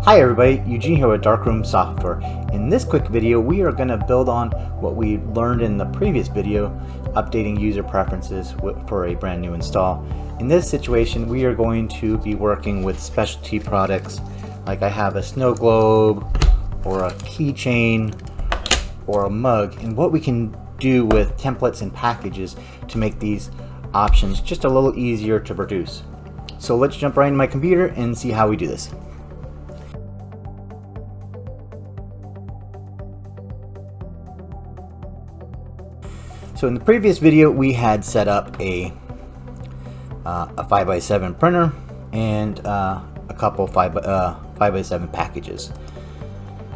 Hi everybody, Eugene here with Darkroom Software. In this quick video, we are going to build on what we learned in the previous video, updating user preferences for a brand new install. In this situation, we are going to be working with specialty products, like I have a snow globe, or a keychain, or a mug, and what we can do with templates and packages to make these options just a little easier to produce. So let's jump right into my computer and see how we do this. So in the previous video, we had set up a 5x7 printer and a couple 5x7 packages.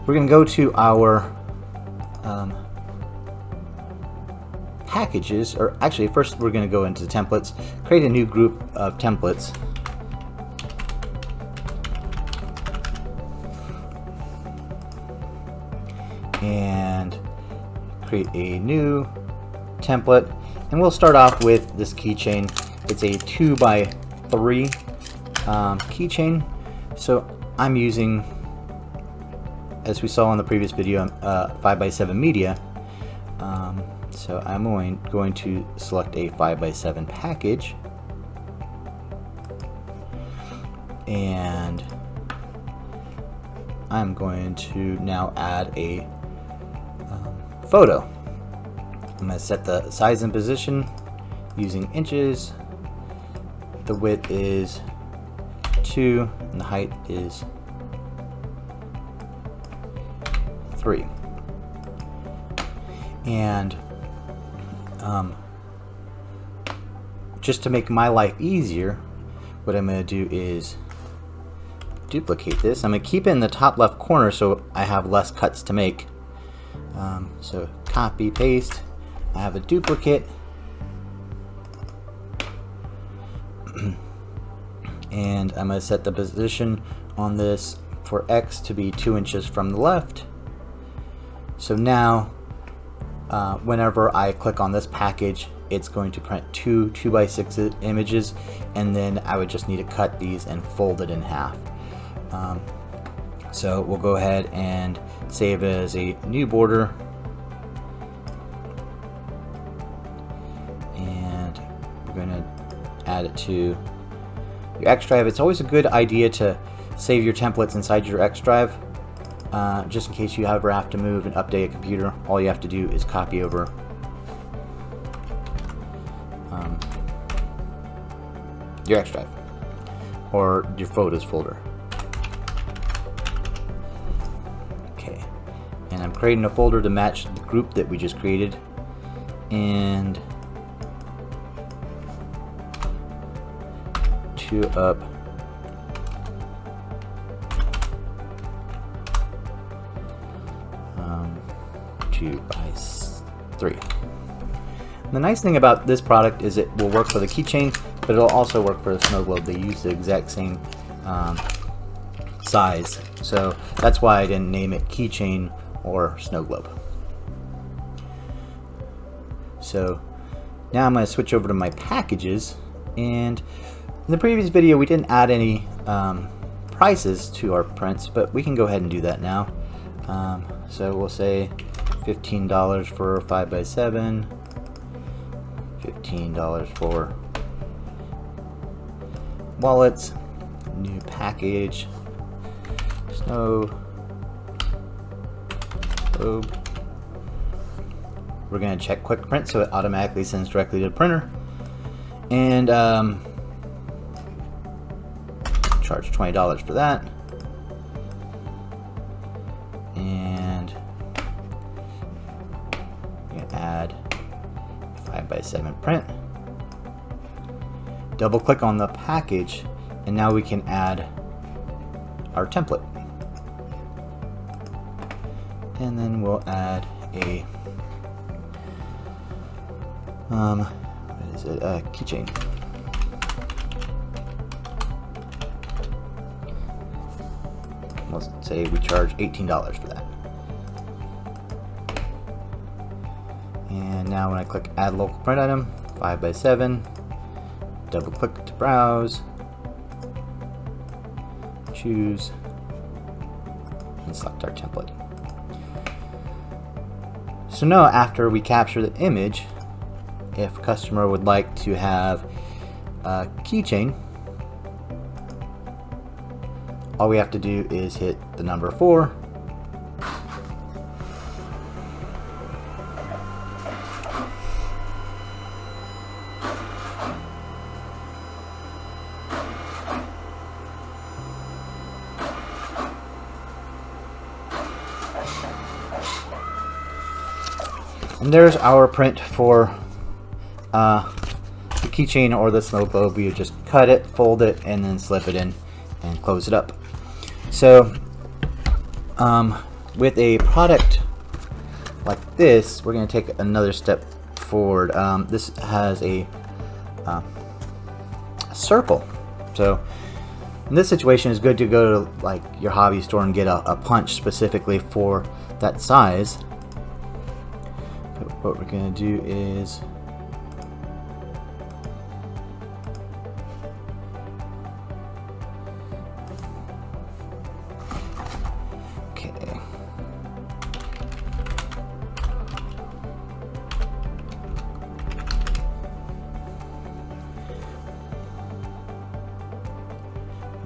We're going to go to our packages, or actually first we're going to go into the templates, create a new group of templates. And create a new template, and we'll start off with this keychain. It's a 2x3 keychain, so I'm using, as we saw in the previous video, 5x7 media. So I'm going to select a 5x7 package, and I'm going to now add a photo. I'm going to set the size and position using inches. The width is 2 and the height is 3. And just to make my life easier, what I'm going to do is duplicate this. I'm going to keep it in the top left corner so I have less cuts to make. So copy, paste. I have a duplicate, and I'm going to set the position on this for X to be 2 inches from the left. So now whenever I click on this package, it's going to print two 2x6 images, and then I would just need to cut these and fold it in half. So we'll go ahead and save it as a new border. Going to add it to your X drive. It's always a good idea to save your templates inside your X drive, just in case you ever have to move and update a computer. All you have to do is copy over your X drive or your photos folder. Okay, and I'm creating a folder to match the group that we just created, and up 2x3. The nice thing about this product is it will work for the keychain, but it'll also work for the snow globe. They use the exact same size, so that's why I didn't name it keychain or snow globe. So now I'm going to switch over to my packages, and in the previous video we didn't add any prices to our prints, but we can go ahead and do that now. So we'll say $15 for 5x7, $15 for wallets, new package, snow globe. We're going to check quick print so it automatically sends directly to the printer, and charge $20 for that, and I'm going to add a 5x7 print. Double click on the package, and now we can add our template, and then we'll add a what is it, a keychain. Let's say we charge $18 for that. And now when I click add local print item, 5x7, double click to browse, choose and select our template. So now after we capture the image, if customer would like to have a keychain, all we have to do is hit the number 4. And there's our print for the keychain or the snow globe. We would just cut it, fold it, and then slip it in and close it up. So with a product like this, we're going to take another step forward. This has a circle. So in this situation, it's good to go to like your hobby store and get a punch specifically for that size. What we're going to do is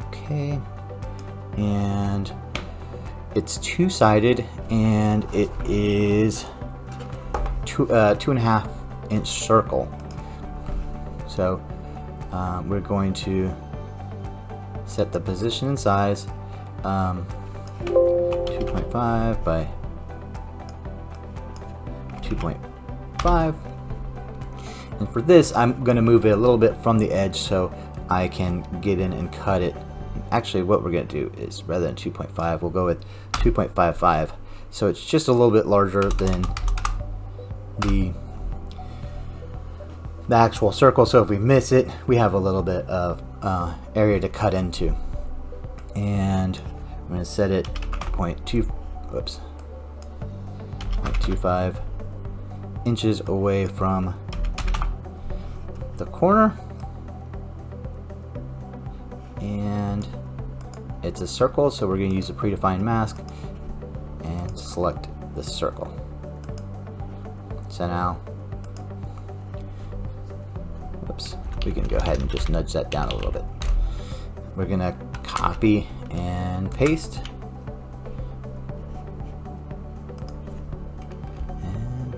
okay, and it's two-sided, and it is 2.5 inch circle. So we're going to set the position and size 2.5 by 2.5, and for this I'm going to move it a little bit from the edge so I can get in and cut it. Actually, what we're going to do is, rather than 2.5, we'll go with 2.55, so it's just a little bit larger than the actual circle, so if we miss it, we have a little bit of area to cut into. And I'm going to set it 0.25 inches away from the corner, and it's a circle, so we're going to use a predefined mask and select the circle. So now, we can go ahead and just nudge that down a little bit. We're going to copy and paste. And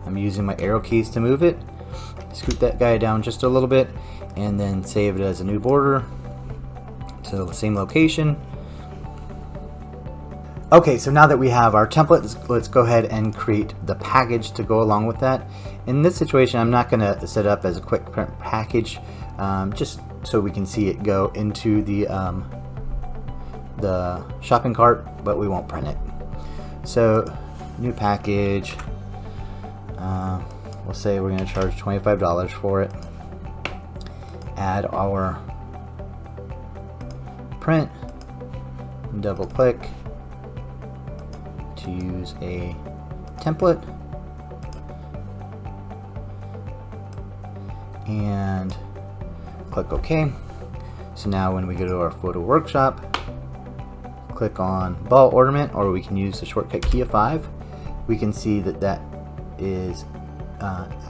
I'm using my arrow keys to move it. Scoot that guy down just a little bit and then save it as a new border to the same location. Okay, so now that we have our template, let's go ahead and create the package to go along with that. In this situation, I'm not going to set it up as a quick print package, just so we can see it go into the shopping cart, but we won't print it. So, new package, we'll say we're going to charge $25 for it. Add our print, double click to use a template, and click OK. So now when we go to our photo workshop, click on ball ornament, or we can use the shortcut key of 5. We can see that that is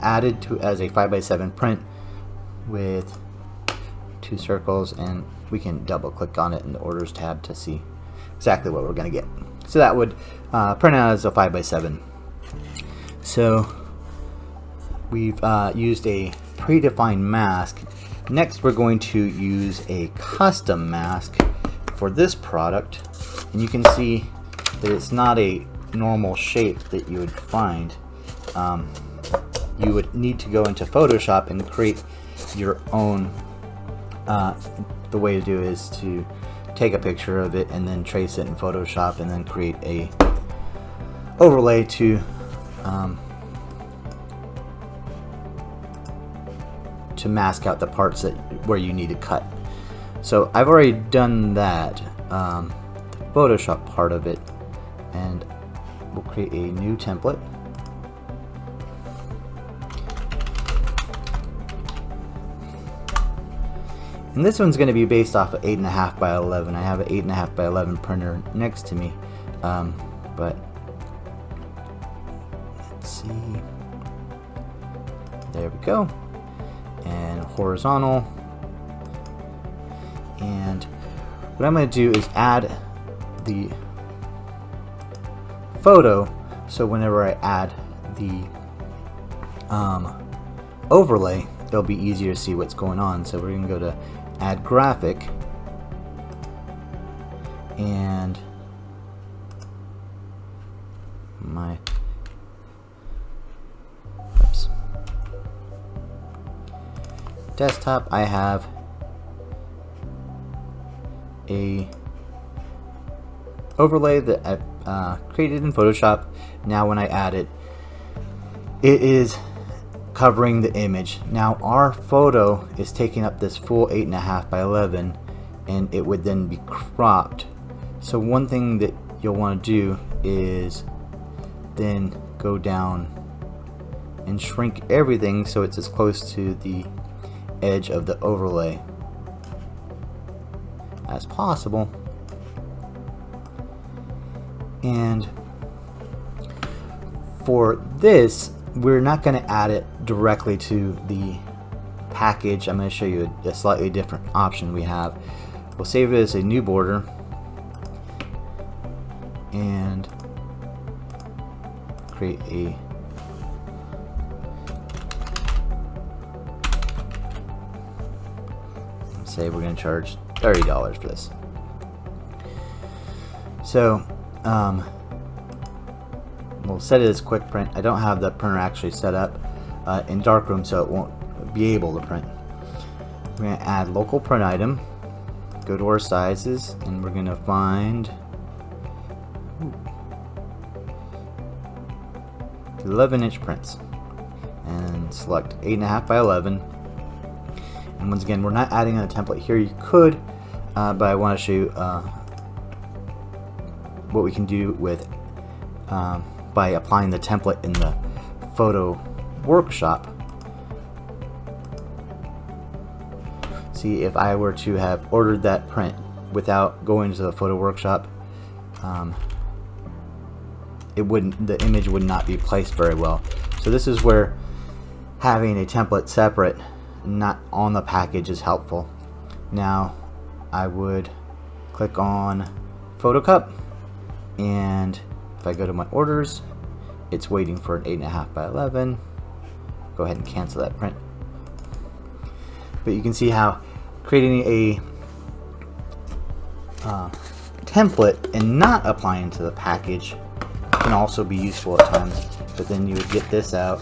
added to as a 5x7 print with 2 circles, and we can double click on it in the orders tab to see exactly what we're going to get. So that would print out as a 5x7. So we've used a predefined mask. Next, we're going to use a custom mask for this product, and you can see that it's not a normal shape that you would find. You would need to go into Photoshop and create your own. The way to do it is to take a picture of it and then trace it in Photoshop and then create a overlay to mask out the parts that where you need to cut. So I've already done that, the Photoshop part of it, and we'll create a new template. And this one's going to be based off of 8.5 by 11. I have an 8.5 by 11 printer next to me, but let's see. There we go. And horizontal. And what I'm going to do is add the photo, so whenever I add the overlay, it'll be easier to see what's going on. So we're going to go to add graphic, and my desktop, I have a overlay that I've created in Photoshop. Now when I add it, it is covering the image. Now our photo is taking up this full 8.5 by 11, and it would then be cropped. So one thing that you'll want to do is then go down and shrink everything so it's as close to the edge of the overlay as possible. And for this, we're not going to add it directly to the package. I'm going to show you a slightly different option we have. We'll save it as a new border, and create a say we're going to charge $30 for this. So we'll set it as quick print. I don't have the printer actually set up in Darkroom, so it won't be able to print. We're going to add local print item, go to our sizes, and we're going to find 11-inch prints and select 8.5 by 11. And once again, we're not adding a template here. You could, but I want to show you what we can do with by applying the template in the photo workshop. See, if I were to have ordered that print without going to the photo workshop, the image would not be placed very well. So this is where having a template separate, not on the package, is helpful. Now I would click on Photo Cup, and if I go to my orders, it's waiting for an 8.5 by 11. Go ahead and cancel that print. But you can see how creating a template and not applying to the package can also be useful at times. But then you would get this out,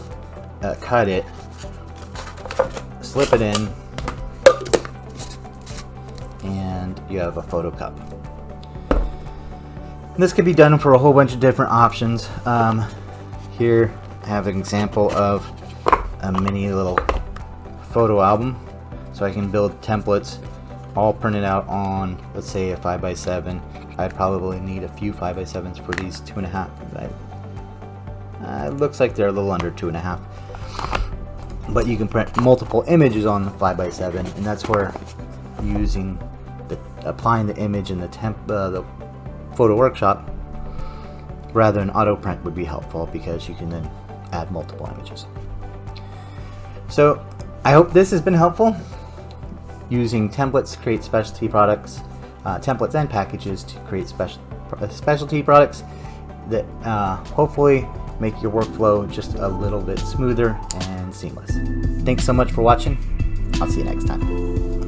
cut it, slip it in, and you have a photo cup. And this could be done for a whole bunch of different options. Here I have an example of a mini little photo album. So I can build templates all printed out on, let's say, a 5x7. I'd probably need a few 5x7s for these 2.5. It looks like they're a little under 2.5. But you can print multiple images on the 5x7, and that's where applying the image in the photo workshop rather than auto print would be helpful, because you can then add multiple images. So I hope this has been helpful. Using templates to create specialty products, templates and packages to create specialty products that hopefully make your workflow just a little bit smoother and seamless. Thanks so much for watching. I'll see you next time.